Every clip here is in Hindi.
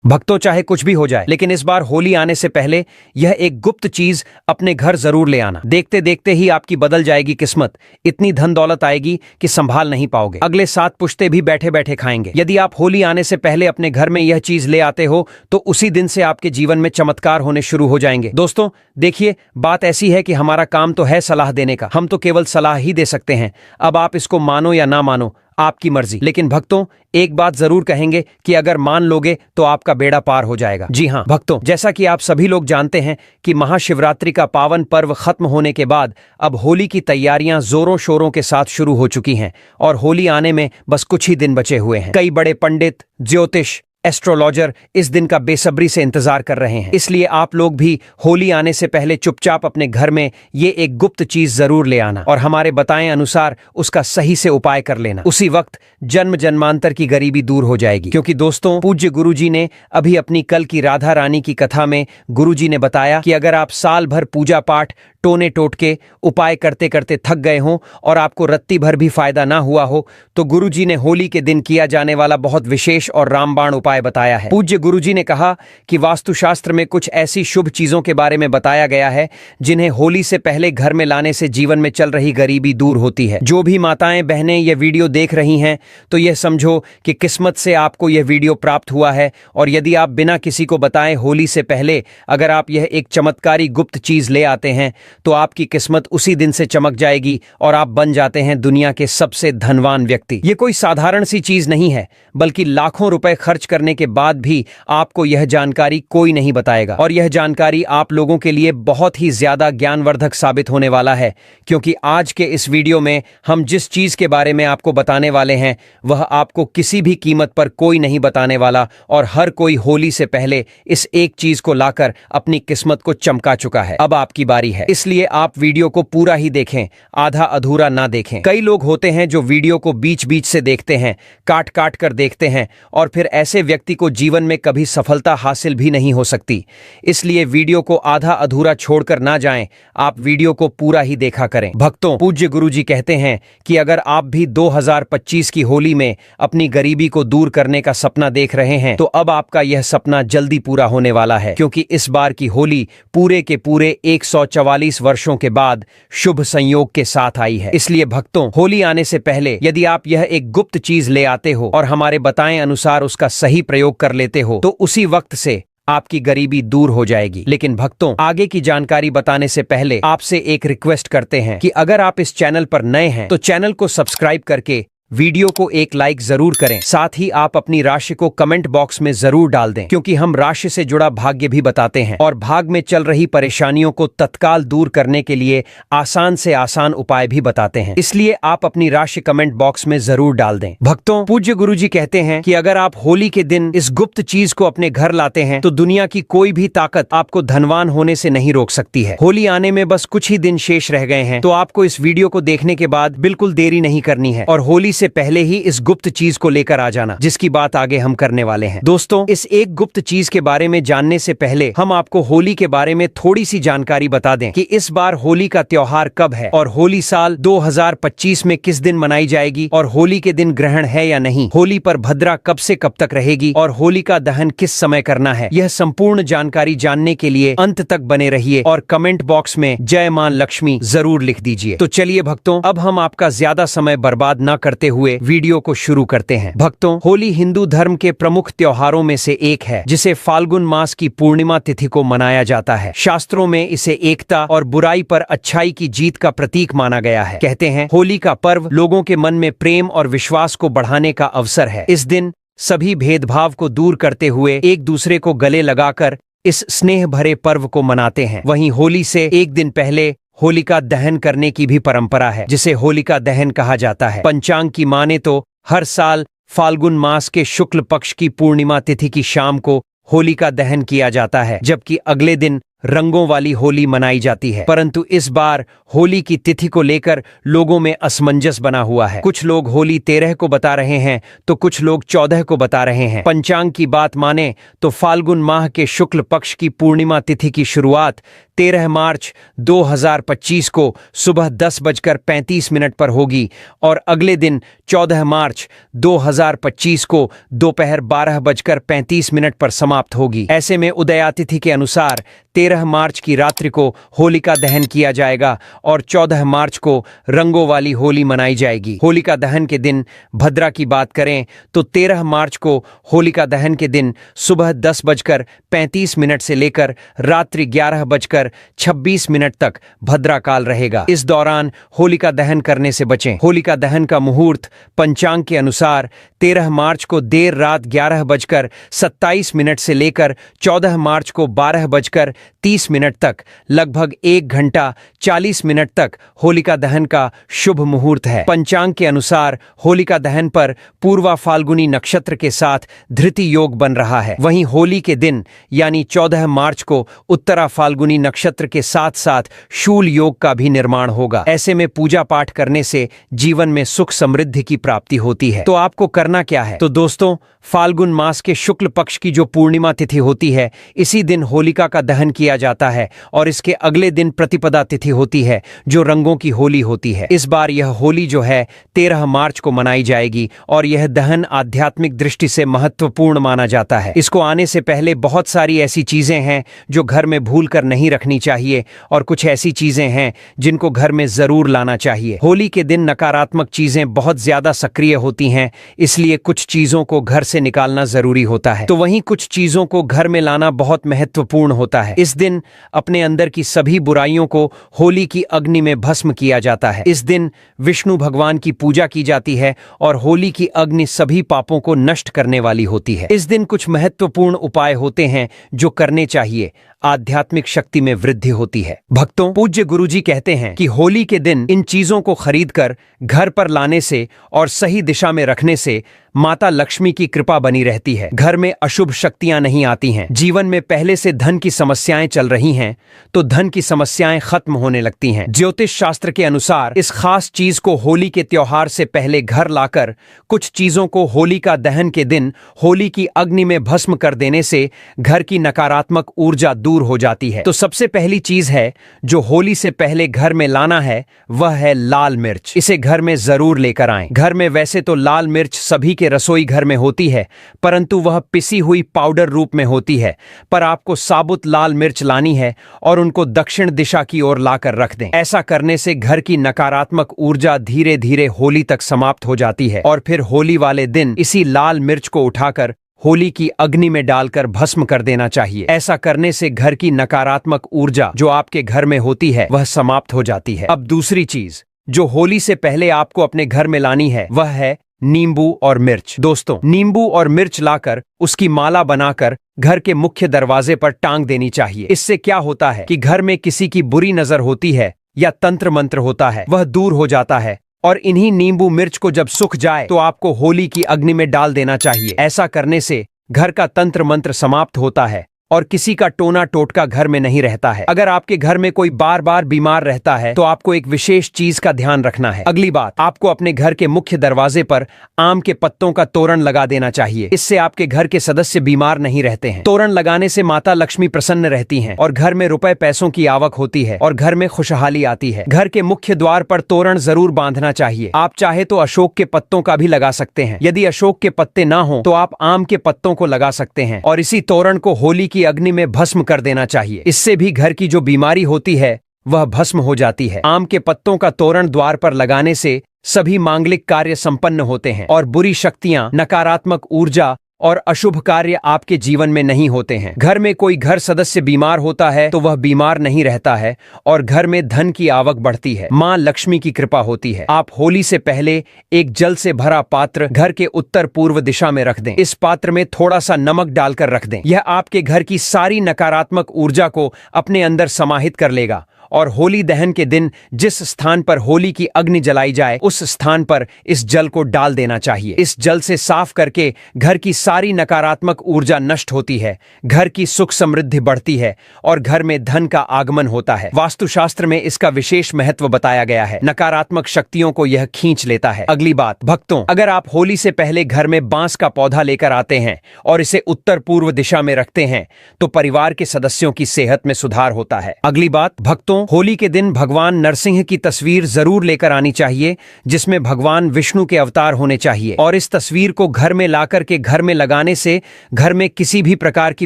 भक्तों, चाहे कुछ भी हो जाए, लेकिन इस बार होली आने से पहले यह एक गुप्त चीज अपने घर जरूर ले आना। देखते देखते ही आपकी बदल जाएगी किस्मत। इतनी धन दौलत आएगी कि संभाल नहीं पाओगे। अगले 7 पुश्ते भी बैठे बैठे खाएंगे। यदि आप होली आने से पहले अपने घर में यह चीज ले आते हो तो उसी दिन से आपके जीवन में चमत्कार होने शुरू हो जाएंगे। दोस्तों देखिए, बात ऐसी है कि हमारा काम तो है सलाह देने का, हम तो केवल सलाह ही दे सकते हैं। अब आप इसको मानो या ना मानो, आपकी मर्जी। लेकिन भक्तों, एक बात जरूर कहेंगे कि अगर मान लोगे तो आपका बेड़ा पार हो जाएगा। जी हां भक्तों, जैसा कि आप सभी लोग जानते हैं कि महाशिवरात्रि का पावन पर्व खत्म होने के बाद अब होली की तैयारियां जोरों शोरों के साथ शुरू हो चुकी हैं और होली आने में बस कुछ ही दिन बचे हुए हैं। कई बड़े पंडित, ज्योतिष, एस्ट्रोलॉजर इस दिन का बेसब्री से इंतजार कर रहे हैं। इसलिए आप लोग भी होली आने से पहले चुपचाप अपने घर में ये एक गुप्त चीज जरूर ले आना और हमारे बताए अनुसार उसका सही से उपाय कर लेना। उसी वक्त जन्म जन्मांतर की गरीबी दूर हो जाएगी। क्योंकि दोस्तों, पूज्य गुरुजी ने अभी अपनी कल की राधा रानी की कथा में गुरुजी ने बताया कि अगर आप साल भर पूजा पाठ, टोने टोटके, उपाय करते करते थक गए हों और आपको रत्ती भर भी फायदा ना हुआ हो तो गुरुजी ने होली के दिन किया जाने वाला बहुत विशेष और रामबाण उपाय बताया है। पूज्य गुरुजी ने कहा कि वास्तुशास्त्र में कुछ ऐसी शुभ चीजों के बारे में बताया गया है जिन्हें होली से पहले घर में लाने से जीवन में चल रही गरीबी दूर होती है। जो भी माताएं बहनें ये वीडियो देख रही हैं तो यह समझो कि किस्मत से आपको यह वीडियो प्राप्त हुआ है। और यदि आप बिना किसी को बताए होली से पहले अगर आप यह एक चमत्कारी गुप्त चीज ले आते हैं तो आपकी किस्मत उसी दिन से चमक जाएगी और आप बन जाते हैं दुनिया के सबसे धनवान व्यक्ति। ये कोई साधारण सी चीज नहीं है, बल्कि लाखों रुपए खर्च करने के बाद भी आपको यह जानकारी कोई नहीं बताएगा। और यह जानकारी आप लोगों के लिए बहुत ही ज्यादा ज्ञानवर्धक साबित होने वाला है, क्योंकि आज के इस वीडियो में हम जिस चीज के बारे में आपको बताने वाले हैं वह आपको किसी भी कीमत पर कोई नहीं बताने वाला। और हर कोई होली से पहले इस एक चीज को लाकर अपनी किस्मत को चमका चुका है। अब आपकी बारी है, इसलिए आप वीडियो को पूरा ही देखें, आधा अधूरा ना देखें। कई लोग होते हैं जो वीडियो को बीच बीच से देखते हैं, काट काट कर देखते हैं और फिर ऐसे व्यक्ति को जीवन में कभी सफलता हासिल भी नहीं हो सकती। इसलिए वीडियो को आधा अधूरा छोड़कर ना जाएं, आप वीडियो को पूरा ही देखा करें। भक्तों, पूज्य गुरुजी कहते हैं कि अगर आप भी 2025 की होली में अपनी गरीबी को दूर करने का सपना देख रहे हैं तो अब आपका यह सपना जल्दी पूरा होने वाला है, क्योंकि इस बार की होली पूरे के पूरे 144 वर्षों के बाद शुभ संयोग के साथ आई है। इसलिए भक्तों, होली आने से पहले यदि आप यह एक गुप्त चीज ले आते हो और हमारे बताए अनुसार उसका सही प्रयोग कर लेते हो तो उसी वक्त से आपकी गरीबी दूर हो जाएगी। लेकिन भक्तों, आगे की जानकारी बताने से पहले आपसे एक रिक्वेस्ट करते हैं कि अगर आप इस चैनल पर नए हैं तो चैनल को सब्सक्राइब करके वीडियो को एक लाइक जरूर करें। साथ ही आप अपनी राशि को कमेंट बॉक्स में जरूर डाल दें, क्योंकि हम राशि से जुड़ा भाग्य भी बताते हैं और भाग में चल रही परेशानियों को तत्काल दूर करने के लिए आसान से आसान उपाय भी बताते हैं। इसलिए आप अपनी राशि कमेंट बॉक्स में जरूर डाल दें। भक्तों, पूज्य गुरुजी कहते हैं कि अगर आप होली के दिन इस गुप्त चीज को अपने घर लाते हैं तो दुनिया की कोई भी ताकत आपको धनवान होने से नहीं रोक सकती है। होली आने में बस कुछ ही दिन शेष रह गए हैं, तो आपको इस वीडियो को देखने के बाद बिल्कुल देरी नहीं करनी है और होली से पहले ही इस गुप्त चीज को लेकर आ जाना, जिसकी बात आगे हम करने वाले हैं। दोस्तों, इस एक गुप्त चीज के बारे में जानने से पहले हम आपको होली के बारे में थोड़ी सी जानकारी बता दें कि इस बार होली का त्योहार कब है और होली साल 2025 में किस दिन मनाई जाएगी और होली के दिन ग्रहण है या नहीं, होली पर भद्रा कब से कब तक रहेगी और होलिका दहन किस समय करना है। यह संपूर्ण जानकारी जानने के लिए अंत तक बने रहिए और कमेंट बॉक्स में जय मां लक्ष्मी जरूर लिख दीजिए। तो चलिए भक्तों, अब हम आपका ज्यादा समय बर्बाद न करते हुए वीडियो को शुरू करते हैं। भक्तों, होली हिंदू धर्म के प्रमुख त्योहारों में से एक है, जिसे फाल्गुन मास की पूर्णिमा तिथि को मनाया जाता है। शास्त्रों में इसे एकता और बुराई पर अच्छाई की जीत का प्रतीक माना गया है। कहते हैं, होली का पर्व लोगों के मन में प्रेम और विश्वास को बढ़ाने का अवसर है। इस दिन सभी भेदभाव को दूर करते हुए एक दूसरे को गले लगाकर इस स्नेह भरे पर्व को मनाते हैं। वहीं होली से एक दिन पहले होलिका दहन करने की भी परंपरा है, जिसे होलिका दहन कहा जाता है। पंचांग की माने तो हर साल फाल्गुन मास के शुक्ल पक्ष की पूर्णिमा तिथि की शाम को होलिका दहन किया जाता है, जबकि अगले दिन रंगों वाली होली मनाई जाती है। परंतु इस बार होली की तिथि को लेकर लोगों में असमंजस बना हुआ है। कुछ लोग होली 13 को बता रहे हैं तो कुछ लोग 14 को बता रहे हैं। पंचांग की बात माने तो फाल्गुन माह के शुक्ल पक्ष की पूर्णिमा तिथि की शुरुआत 13 मार्च 2025 को सुबह 10:35 पर होगी और अगले दिन 14 मार्च 2025 को दोपहर 12:35 पर समाप्त होगी। ऐसे में उदयातिथि के अनुसार 13 मार्च की रात्रि को होलिका दहन किया जाएगा और 14 मार्च को रंगों वाली होली मनाई जाएगी। होलिका दहन के दिन भद्रा की बात करें तो 13 मार्च को होलिका दहन के दिन सुबह 10:35 से लेकर रात्रि 11:26 तक भद्रा काल रहेगा। इस दौरान होलिका दहन करने से बचें। होलिका दहन का मुहूर्त पंचांग के अनुसार 13 मार्च को देर रात 11:27 से लेकर 14 मार्च को 12:30 तक लगभग 1 घंटा 40 मिनट तक होलिका दहन का शुभ मुहूर्त है। पंचांग के अनुसार होलिका दहन पर पूर्वा फाल्गुनी नक्षत्र के साथ धृति योग बन रहा है। वहीं होली के दिन यानी 14 मार्च को उत्तरा फाल्गुनी नक्षत्र के साथ साथ शूल योग का भी निर्माण होगा। ऐसे में पूजा पाठ करने से जीवन में सुख समृद्धि की प्राप्ति होती है। तो आपको करना क्या है? तो दोस्तों, फाल्गुन मास के शुक्ल पक्ष की जो पूर्णिमा तिथि होती है, इसी दिन होलिका का दहन किया जाता है और इसके अगले दिन प्रतिपदा तिथि होती है जो रंगों की होली होती है। इस बार यह होली जो है 13 मार्च को मनाई जाएगी और यह दहन आध्यात्मिक दृष्टि से महत्वपूर्ण माना जाता है। इसको आने से पहले बहुत सारी ऐसी चीजें हैं जो घर में भूल कर नहीं रखनी चाहिए और कुछ ऐसी चीजें हैं जिनको घर में जरूर लाना चाहिए। होली के दिन नकारात्मक चीजें बहुत ज्यादा सक्रिय होती हैं, इसलिए कुछ चीजों को घर से निकालना जरूरी होता है। तो वहीं कुछ चीजों को घर में लाना बहुत महत्वपूर्ण होता है। इस दिन अपने अंदर की सभी बुराइयों को होली की अग्नि में भस्म किया जाता है। इस दिन विष्णु भगवान की पूजा की जाती है और होली की अग्नि सभी पापों को नष्ट करने वाली होती है। इस दिन कुछ महत्वपूर्ण उपाय होते हैं जो करने चाहिए। आध्यात्मिक शक्ति में वृद्धि होती है। भक्तों, पूज्य गुरुजी कहते हैं कि होली के दिन इन चीजों को खरीदकर घर पर लाने से और सही दिशा में रखने से माता लक्ष्मी की कृपा बनी रहती है। घर में अशुभ शक्तियां नहीं आती हैं। जीवन में पहले से धन की समस्याएं चल रही हैं तो धन की समस्याएं खत्म होने लगती हैं। ज्योतिष शास्त्र के अनुसार इस खास चीज को होली के त्योहार से पहले घर लाकर कुछ चीजों को होलिका दहन के दिन होली की अग्नि में भस्म कर देने से घर की नकारात्मक ऊर्जा दूर हो जाती है। तो सबसे पहली चीज है जो होली से पहले घर में लाना है, वह है लाल मिर्च। इसे घर में जरूर लेकर आएं। घर में वैसे तो लाल मिर्च सभी के रसोई घर में होती है, परंतु वह पिसी हुई पाउडर रूप में होती है। पर आपको साबुत लाल मिर्च लानी है और उनको दक्षिण दिशा की ओर लाकर रख दें। ऐसा करने से घर की नकारात्मक ऊर्जा धीरे धीरे होली तक समाप्त हो जाती है और फिर होली वाले दिन इसी लाल मिर्च को उठाकर होली की अग्नि में डालकर भस्म कर देना चाहिए। ऐसा करने से घर की नकारात्मक ऊर्जा जो आपके घर में होती है वह समाप्त हो जाती है। अब दूसरी चीज जो होली से पहले आपको अपने घर में लानी है वह है नींबू और मिर्च। दोस्तों, नींबू और मिर्च लाकर उसकी माला बनाकर घर के मुख्य दरवाजे पर टांग देनी चाहिए। इससे क्या होता है कि घर में किसी की बुरी नजर होती है या तंत्र मंत्र होता है वह दूर हो जाता है और इन्हीं नींबू मिर्च को जब सूख जाए तो आपको होली की अग्नि में डाल देना चाहिए। ऐसा करने से घर का तंत्र मंत्र समाप्त होता है और किसी का टोना टोटका घर में नहीं रहता है। अगर आपके घर में कोई बार बार बीमार रहता है तो आपको एक विशेष चीज का ध्यान रखना है। अगली बात, आपको अपने घर के मुख्य दरवाजे पर आम के पत्तों का तोरण लगा देना चाहिए। इससे आपके घर के सदस्य बीमार नहीं रहते हैं। तोरण लगाने से माता लक्ष्मी प्रसन्न रहती हैं और घर में रुपए पैसों की आवक होती है और घर में खुशहाली आती है। घर के मुख्य द्वार पर तोरण जरूर बांधना चाहिए। आप चाहे तो अशोक के पत्तों का भी लगा सकते हैं। यदि अशोक के पत्ते ना हो तो आप आम के पत्तों को लगा सकते हैं और इसी तोरण को होली की अग्नि में भस्म कर देना चाहिए। इससे भी घर की जो बीमारी होती है वह भस्म हो जाती है। आम के पत्तों का तोरण द्वार पर लगाने से सभी मांगलिक कार्य संपन्न होते हैं और बुरी शक्तियां, नकारात्मक ऊर्जा और अशुभ कार्य आपके जीवन में नहीं होते हैं। घर में कोई घर सदस्य बीमार होता है तो वह बीमार नहीं रहता है और घर में धन की आवक बढ़ती है। मां लक्ष्मी की कृपा होती है। आप होली से पहले एक जल से भरा पात्र घर के उत्तर पूर्व दिशा में रख दें। इस पात्र में थोड़ा सा नमक डालकर रख दें। यह आपके घर की सारी नकारात्मक ऊर्जा को अपने अंदर समाहित कर लेगा और होली दहन के दिन जिस स्थान पर होली की अग्नि जलाई जाए उस स्थान पर इस जल को डाल देना चाहिए। इस जल से साफ करके घर की सारी नकारात्मक ऊर्जा नष्ट होती है, घर की सुख समृद्धि बढ़ती है और घर में धन का आगमन होता है। वास्तुशास्त्र में इसका विशेष महत्व बताया गया है। नकारात्मक शक्तियों को यह खींच लेता है। अगली बात, भक्तों, अगर आप होली से पहले घर में बांस का पौधा लेकर आते हैं और इसे उत्तर पूर्व दिशा में रखते हैं तो परिवार के सदस्यों की सेहत में सुधार होता है। अगली बात, भक्तों, होली के दिन भगवान नरसिंह की तस्वीर जरूर लेकर आनी चाहिए, जिसमें भगवान विष्णु के अवतार होने चाहिए। और इस तस्वीर को घर में लाकर के घर में लगाने से घर में किसी भी प्रकार की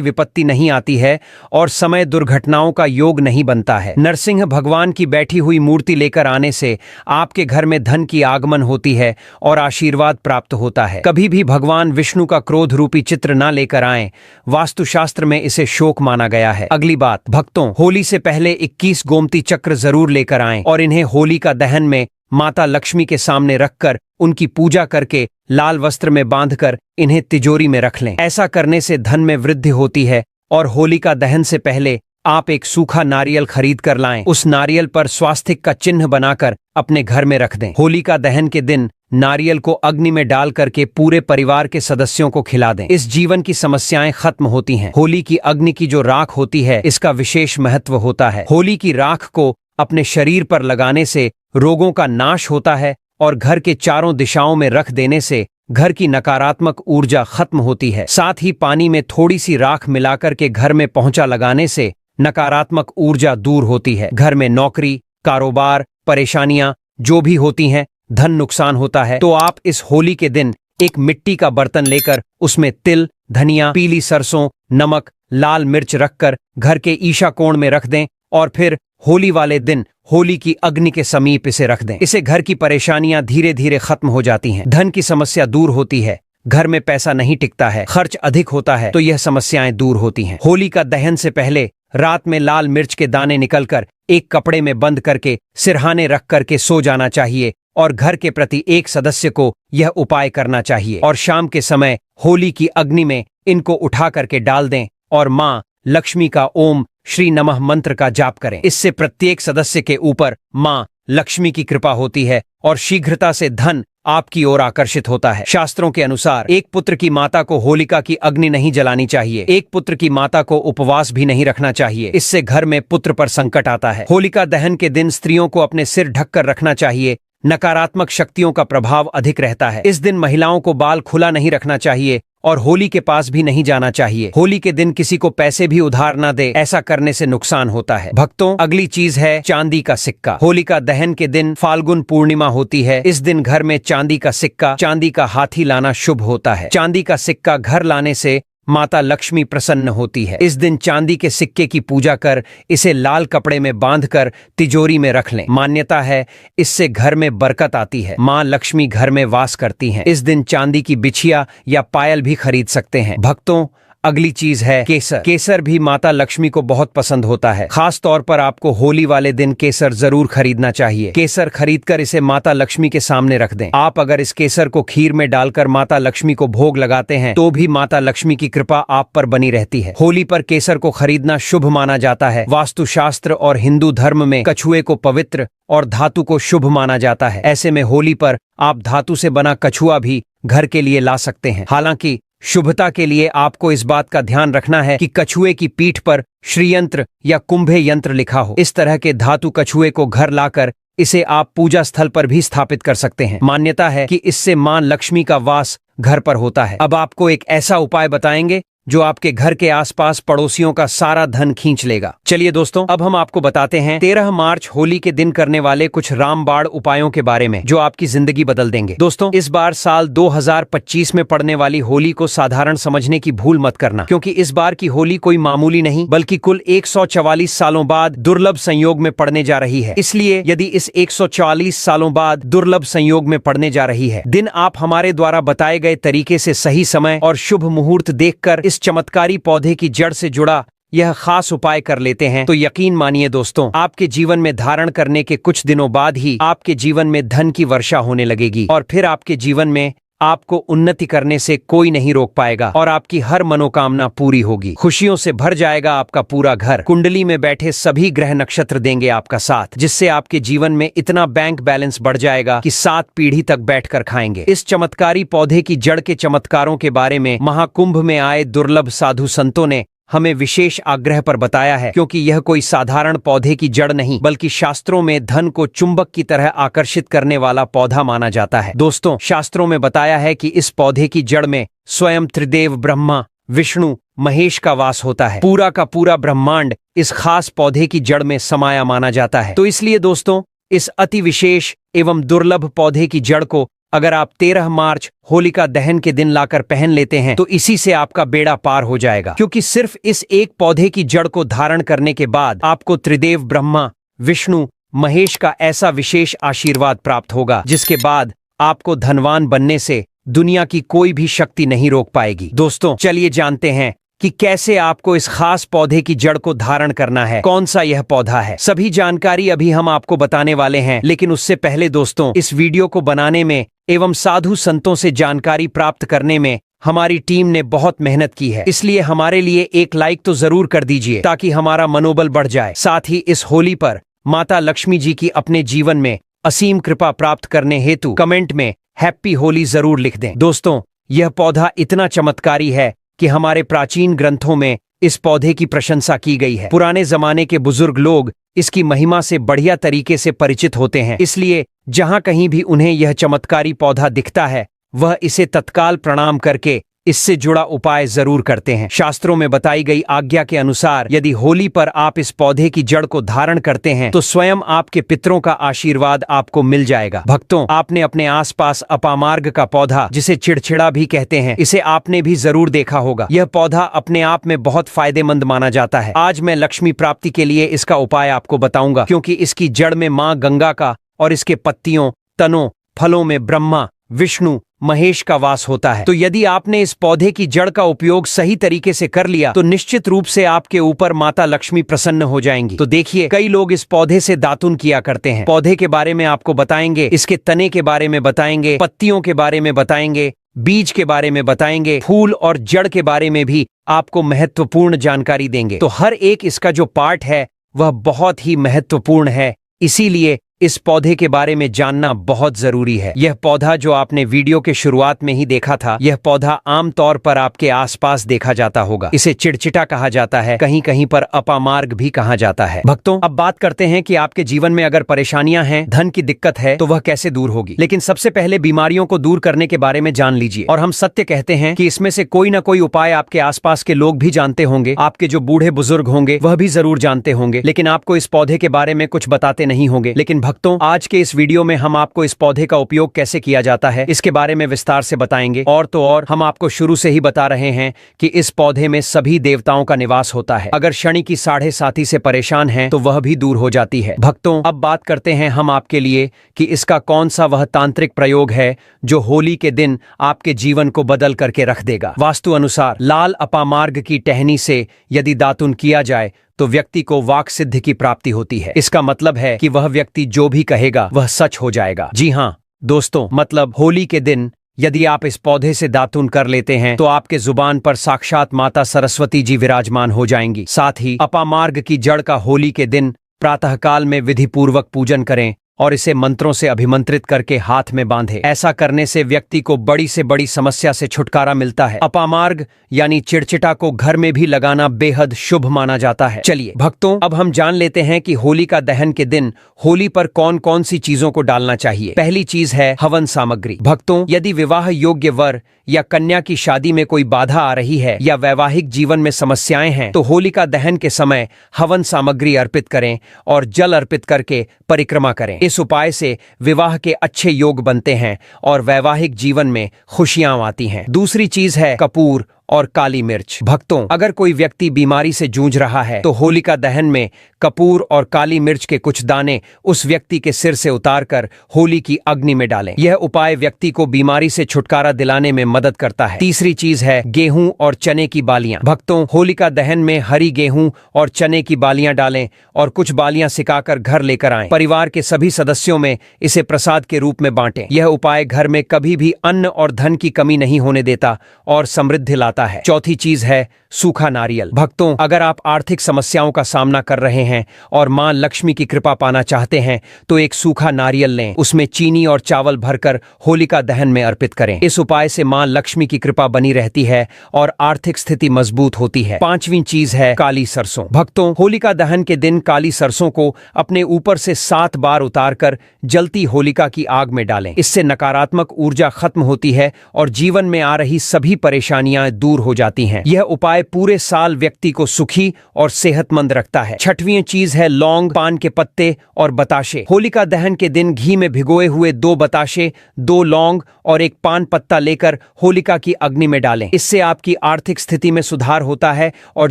विपत्ति नहीं आती है और समय दुर्घटनाओं का योग नहीं बनता है। नरसिंह भगवान की बैठी हुई मूर्ति लेकर आने से आपके घर में धन की आगमन होती है और आशीर्वाद प्राप्त होता है। कभी भी भगवान विष्णु का क्रोध रूपी चित्र ना लेकर आएं, वास्तुशास्त्र में इसे शोक माना गया है। अगली बात, भक्तों, होली से पहले 21 गोमती चक्र जरूर लेकर आएं और इन्हें होली का दहन में माता लक्ष्मी के सामने रखकर उनकी पूजा करके लाल वस्त्र में बांधकर इन्हें तिजोरी में रख लें। ऐसा करने से धन में वृद्धि होती है। और होली का दहन से पहले आप एक सूखा नारियल खरीद कर लाएं। उस नारियल पर स्वास्तिक का चिन्ह बनाकर अपने घर में रख दें। होली का दहन के दिन नारियल को अग्नि में डाल करके पूरे परिवार के सदस्यों को खिला दें। इस जीवन की समस्याएं खत्म होती हैं। होली की अग्नि की जो राख होती है, इसका विशेष महत्व होता है। होली की राख को अपने शरीर पर लगाने से रोगों का नाश होता है और घर के चारों दिशाओं में रख देने से घर की नकारात्मक ऊर्जा खत्म होती है। साथ ही पानी में थोड़ी सी राख मिलाकर के घर में पोंछा लगाने से नकारात्मक ऊर्जा दूर होती है। घर में नौकरी, कारोबार, परेशानियां जो भी होती हैं, धन नुकसान होता है, तो आप इस होली के दिन एक मिट्टी का बर्तन लेकर उसमें तिल, धनिया, पीली सरसों, नमक, लाल मिर्च रखकर घर के ईशा कोण में रख दें और फिर होली वाले दिन होली की अग्नि के समीप इसे रख दें। इससे घर की परेशानियां धीरे धीरे खत्म हो जाती हैं, धन की समस्या दूर होती है, घर में पैसा नहीं टिकता है, खर्च अधिक होता है तो यह समस्याएं दूर होती हैं। होली का दहन से पहले रात में लाल मिर्च के दाने निकलकर एक कपड़े में बंद करके सिरहाने रख करके सो जाना चाहिए और घर के प्रति एक सदस्य को यह उपाय करना चाहिए। और शाम के समय होली की अग्नि में इनको उठा करके डाल दें और मां लक्ष्मी का ओम श्री नमः मंत्र का जाप करें। इससे प्रत्येक सदस्य के ऊपर मां लक्ष्मी की कृपा होती है और शीघ्रता से धन आपकी ओर आकर्षित होता है। शास्त्रों के अनुसार एक पुत्र की माता को होलिका की अग्नि नहीं जलानी चाहिए। एक पुत्र की माता को उपवास भी नहीं रखना चाहिए, इससे घर में पुत्र पर संकट आता है। होलिका दहन के दिन स्त्रियों को अपने सिर ढककर रखना चाहिए, नकारात्मक शक्तियों का प्रभाव अधिक रहता है। इस दिन महिलाओं को बाल खुला नहीं रखना चाहिए और होली के पास भी नहीं जाना चाहिए। होली के दिन किसी को पैसे भी उधार न दे, ऐसा करने से नुकसान होता है। भक्तों, अगली चीज है चांदी का सिक्का। होलिका दहन के दिन फाल्गुन पूर्णिमा होती है। इस दिन घर में चांदी का सिक्का, चांदी का हाथी लाना शुभ होता है। चांदी का सिक्का घर लाने से माता लक्ष्मी प्रसन्न होती है। इस दिन चांदी के सिक्के की पूजा कर इसे लाल कपड़े में बांधकर तिजोरी में रख लें। मान्यता है इससे घर में बरकत आती है, मां लक्ष्मी घर में वास करती हैं। इस दिन चांदी की बिछिया या पायल भी खरीद सकते हैं। भक्तों, अगली चीज है केसर। केसर भी माता लक्ष्मी को बहुत पसंद होता है। खास तौर पर आपको होली वाले दिन केसर जरूर खरीदना चाहिए। केसर खरीदकर इसे माता लक्ष्मी के सामने रख दें। आप अगर इस केसर को खीर में डालकर माता लक्ष्मी को भोग लगाते हैं तो भी माता लक्ष्मी की कृपा आप पर बनी रहती है। होली पर केसर को खरीदना शुभ माना जाता है। वास्तुशास्त्र और हिंदू धर्म में कछुए को पवित्र और धातु को शुभ माना जाता है। ऐसे में होली पर आप धातु से बना कछुआ भी घर के लिए ला सकते हैं। हालांकि शुभता के लिए आपको इस बात का ध्यान रखना है कि कछुए की पीठ पर श्रीयंत्र या कुंभे यंत्र लिखा हो। इस तरह के धातु कछुए को घर लाकर इसे आप पूजा स्थल पर भी स्थापित कर सकते हैं। मान्यता है कि इससे मां लक्ष्मी का वास घर पर होता है। अब आपको एक ऐसा उपाय बताएंगे जो आपके घर के आसपास पड़ोसियों का सारा धन खींच लेगा। चलिए दोस्तों, अब हम आपको बताते हैं 13 मार्च होली के दिन करने वाले कुछ रामबाण उपायों के बारे में जो आपकी जिंदगी बदल देंगे। दोस्तों, इस बार साल 2025 में पड़ने वाली होली को साधारण समझने की भूल मत करना, क्योंकि इस बार की होली कोई मामूली नहीं बल्कि कुल 144 सालों बाद दुर्लभ संयोग में पड़ने जा रही है। इसलिए यदि इस 144 सालों बाद दुर्लभ संयोग में पड़ने जा रही है, दिन आप हमारे द्वारा बताए गए तरीके से सही समय और शुभ मुहूर्त देखकर इस चमत्कारी पौधे की जड़ से जुड़ा यह खास उपाय कर लेते हैं तो यकीन मानिए दोस्तों, आपके जीवन में धारण करने के कुछ दिनों बाद ही आपके जीवन में धन की वर्षा होने लगेगी और फिर आपके जीवन में आपको उन्नति करने से कोई नहीं रोक पाएगा और आपकी हर मनोकामना पूरी होगी। खुशियों से भर जाएगा आपका पूरा घर। कुंडली में बैठे सभी ग्रह नक्षत्र देंगे आपका साथ, जिससे आपके जीवन में इतना बैंक बैलेंस बढ़ जाएगा कि 7 पीढ़ी तक बैठकर खाएंगे। इस चमत्कारी पौधे की जड़ के चमत्कारों के बारे में महाकुंभ में आए दुर्लभ साधु संतों ने हमें विशेष आग्रह पर बताया है, क्योंकि यह कोई साधारण पौधे की जड़ नहीं बल्कि शास्त्रों में धन को चुंबक की तरह आकर्षित करने वाला पौधा माना जाता है। दोस्तों, शास्त्रों में बताया है कि इस पौधे की जड़ में स्वयं त्रिदेव ब्रह्मा, विष्णु, महेश का वास होता है। पूरा का पूरा ब्रह्मांड इस खास पौधे की जड़ में समाया माना जाता है। तो इसलिए दोस्तों, इस अति विशेष एवं दुर्लभ पौधे की जड़ को अगर आप 13 मार्च होलिका दहन के दिन लाकर पहन लेते हैं तो इसी से आपका बेड़ा पार हो जाएगा, क्योंकि सिर्फ इस एक पौधे की जड़ को धारण करने के बाद आपको त्रिदेव ब्रह्मा, विष्णु, महेश का ऐसा विशेष आशीर्वाद प्राप्त होगा जिसके बाद आपको धनवान बनने से दुनिया की कोई भी शक्ति नहीं रोक पाएगी। दोस्तों, चलिए जानते हैं कि कैसे आपको इस खास पौधे की जड़ को धारण करना है, कौन सा यह पौधा है। सभी जानकारी अभी हम आपको बताने वाले हैं, लेकिन उससे पहले दोस्तों, इस वीडियो को बनाने में एवं साधु संतों से जानकारी प्राप्त करने में हमारी टीम ने बहुत मेहनत की है, इसलिए हमारे लिए एक लाइक तो जरूर कर दीजिए ताकि हमारा मनोबल बढ़ जाए। साथ ही इस होली पर माता लक्ष्मी जी की अपने जीवन में असीम कृपा प्राप्त करने हेतु कमेंट में हैप्पी होली जरूर लिख दें। दोस्तों, यह पौधा इतना चमत्कारी है कि हमारे प्राचीन ग्रंथों में इस पौधे की प्रशंसा की गई है। पुराने जमाने के बुजुर्ग लोग इसकी महिमा से बढ़िया तरीके से परिचित होते हैं, इसलिए जहां कहीं भी उन्हें यह चमत्कारी पौधा दिखता है वह इसे तत्काल प्रणाम करके इससे जुड़ा उपाय जरूर करते हैं। शास्त्रों में बताई गई आज्ञा के अनुसार यदि होली पर आप इस पौधे की जड़ को धारण करते हैं तो स्वयं आपके पितरों का आशीर्वाद आपको मिल जाएगा। भक्तों, आपने अपने आसपास अपामार्ग का पौधा, जिसे चिड़चिड़ा भी कहते हैं, इसे आपने भी जरूर देखा होगा। यह पौधा अपने आप में बहुत फायदेमंद माना जाता है। आज मैं लक्ष्मी प्राप्ति के लिए इसका उपाय आपको बताऊंगा, क्योंकि इसकी जड़ में माँ गंगा का और इसके पत्तियों, तनों, फलों में ब्रह्मा, विष्णु, महेश का वास होता है। तो यदि आपने इस पौधे की जड़ का उपयोग सही तरीके से कर लिया तो निश्चित रूप से आपके ऊपर माता लक्ष्मी प्रसन्न हो जाएंगी। तो देखिए, कई लोग इस पौधे से दातुन किया करते हैं। पौधे के बारे में आपको बताएंगे, इसके तने के बारे में बताएंगे, पत्तियों के बारे में बताएंगे, बीज के बारे में बताएंगे, फूल और जड़ के बारे में भी आपको महत्वपूर्ण जानकारी देंगे। तो हर एक इसका जो पार्ट है वह बहुत ही महत्वपूर्ण है, इसीलिए इस पौधे के बारे में जानना बहुत जरूरी है। यह पौधा जो आपने वीडियो के शुरुआत में ही देखा था, यह पौधा आमतौर पर आपके आसपास देखा जाता होगा। इसे चिड़चिटा कहा जाता है, कहीं कहीं पर अपामार्ग भी कहा जाता है। भक्तों, अब बात करते हैं कि आपके जीवन में अगर परेशानियां हैं, धन की दिक्कत है, तो वह कैसे दूर होगी। लेकिन सबसे पहले बीमारियों को दूर करने के बारे में जान लीजिए। और हम सत्य कहते हैं कि इसमें से कोई ना कोई उपाय आपके आसपास के लोग भी जानते होंगे, आपके जो बूढ़े बुजुर्ग होंगे वह भी जरूर जानते होंगे, लेकिन आपको इस पौधे के बारे में कुछ बताते नहीं होंगे। लेकिन भक्तों, आज के इस वीडियो में हम आपको इस पौधे का उपयोग कैसे किया जाता है इसके बारे में विस्तार से बताएंगे। और तो और हम आपको शुरू से ही बता रहे हैं कि इस पौधे में सभी देवताओं का निवास होता है। अगर शनि की 7.5 से परेशान हैं तो वह भी दूर हो जाती है। भक्तों, अब बात करते हैं हम आपके लिए कि इसका कौन सा वह तांत्रिक प्रयोग है जो होली के दिन आपके जीवन को बदल करके रख देगा। वास्तु अनुसार लाल अपामार्ग की टहनी से यदि दातुन किया जाए तो व्यक्ति को वाक सिद्धि की प्राप्ति होती है। इसका मतलब है कि वह व्यक्ति जो भी कहेगा वह सच हो जाएगा। जी हाँ दोस्तों, मतलब होली के दिन यदि आप इस पौधे से दातुन कर लेते हैं तो आपके जुबान पर साक्षात माता सरस्वती जी विराजमान हो जाएंगी। साथ ही अपामार्ग की जड़ का होली के दिन प्रातःकाल में विधि पूर्वक पूजन करें और इसे मंत्रों से अभिमंत्रित करके हाथ में बांधे। ऐसा करने से व्यक्ति को बड़ी से बड़ी समस्या से छुटकारा मिलता है। अपामार्ग यानी चिड़चिटा को घर में भी लगाना बेहद शुभ माना जाता है। चलिए भक्तों, अब हम जान लेते हैं कि होलिका दहन के दिन होली पर कौन कौन सी चीजों को डालना चाहिए। पहली चीज है हवन सामग्री। भक्तों, यदि विवाह योग्य वर या कन्या की शादी में कोई बाधा आ रही है या वैवाहिक जीवन में समस्याएं हैं तो होलिका दहन के समय हवन सामग्री अर्पित करें और जल अर्पित करके परिक्रमा करें। इस उपाय से विवाह के अच्छे योग बनते हैं और वैवाहिक जीवन में खुशियां आती हैं। दूसरी चीज है कपूर और काली मिर्च। भक्तों, अगर कोई व्यक्ति बीमारी से जूझ रहा है तो होलिका दहन में कपूर और काली मिर्च के कुछ दाने उस व्यक्ति के सिर से उतारकर होली की अग्नि में डालें। यह उपाय व्यक्ति को बीमारी से छुटकारा दिलाने में मदद करता है। तीसरी चीज है गेहूं और चने की बालियां। भक्तों, होलिका दहन में हरी गेहूं और चने की बालियां डालें और कुछ बालियां सिकाकर घर लेकर आएं। परिवार के सभी सदस्यों में इसे प्रसाद के रूप में बांटें। यह उपाय घर में कभी भी अन्न और धन की कमी नहीं होने देता और समृद्धि लाता है। चौथी चीज है सूखा नारियल। भक्तों, अगर आप आर्थिक समस्याओं का सामना कर रहे हैं और मां लक्ष्मी की कृपा पाना चाहते हैं तो एक सूखा नारियल लें, उसमें चीनी और चावल भरकर होलिका दहन में अर्पित करें। इस उपाय से मां लक्ष्मी की कृपा बनी रहती है और आर्थिक स्थिति मजबूत होती है। पांचवी चीज है काली सरसों। भक्तों, होलिका दहन के दिन काली सरसों को अपने ऊपर से 7 बार उतारकर जलती होलिका की आग में डालें। इससे नकारात्मक ऊर्जा खत्म होती है और जीवन में आ रही सभी परेशानियां दूर हो जाती हैं। यह उपाय पूरे साल व्यक्ति को सुखी और सेहतमंद रखता है। छठवीं चीज है लौंग, पान के पत्ते और बताशे। होलिका दहन के दिन घी में भिगोए हुए 2 बताशे, 2 लौंग और 1 पान पत्ता लेकर होलिका की अग्नि में डालें। इससे आपकी आर्थिक स्थिति में सुधार होता है और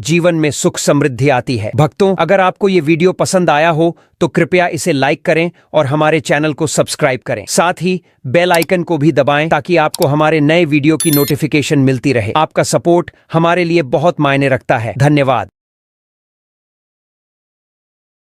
जीवन में सुख समृद्धि आती है। भक्तों, अगर आपको ये वीडियो पसंद आया हो तो कृपया इसे लाइक करें और हमारे चैनल को सब्सक्राइब करें। साथ ही बेल आइकन को भी दबाएं ताकि आपको हमारे नए वीडियो की नोटिफिकेशन मिलती रहे। आपका सपोर्ट हमारे लिए बहुत मायने रखता है। धन्यवाद।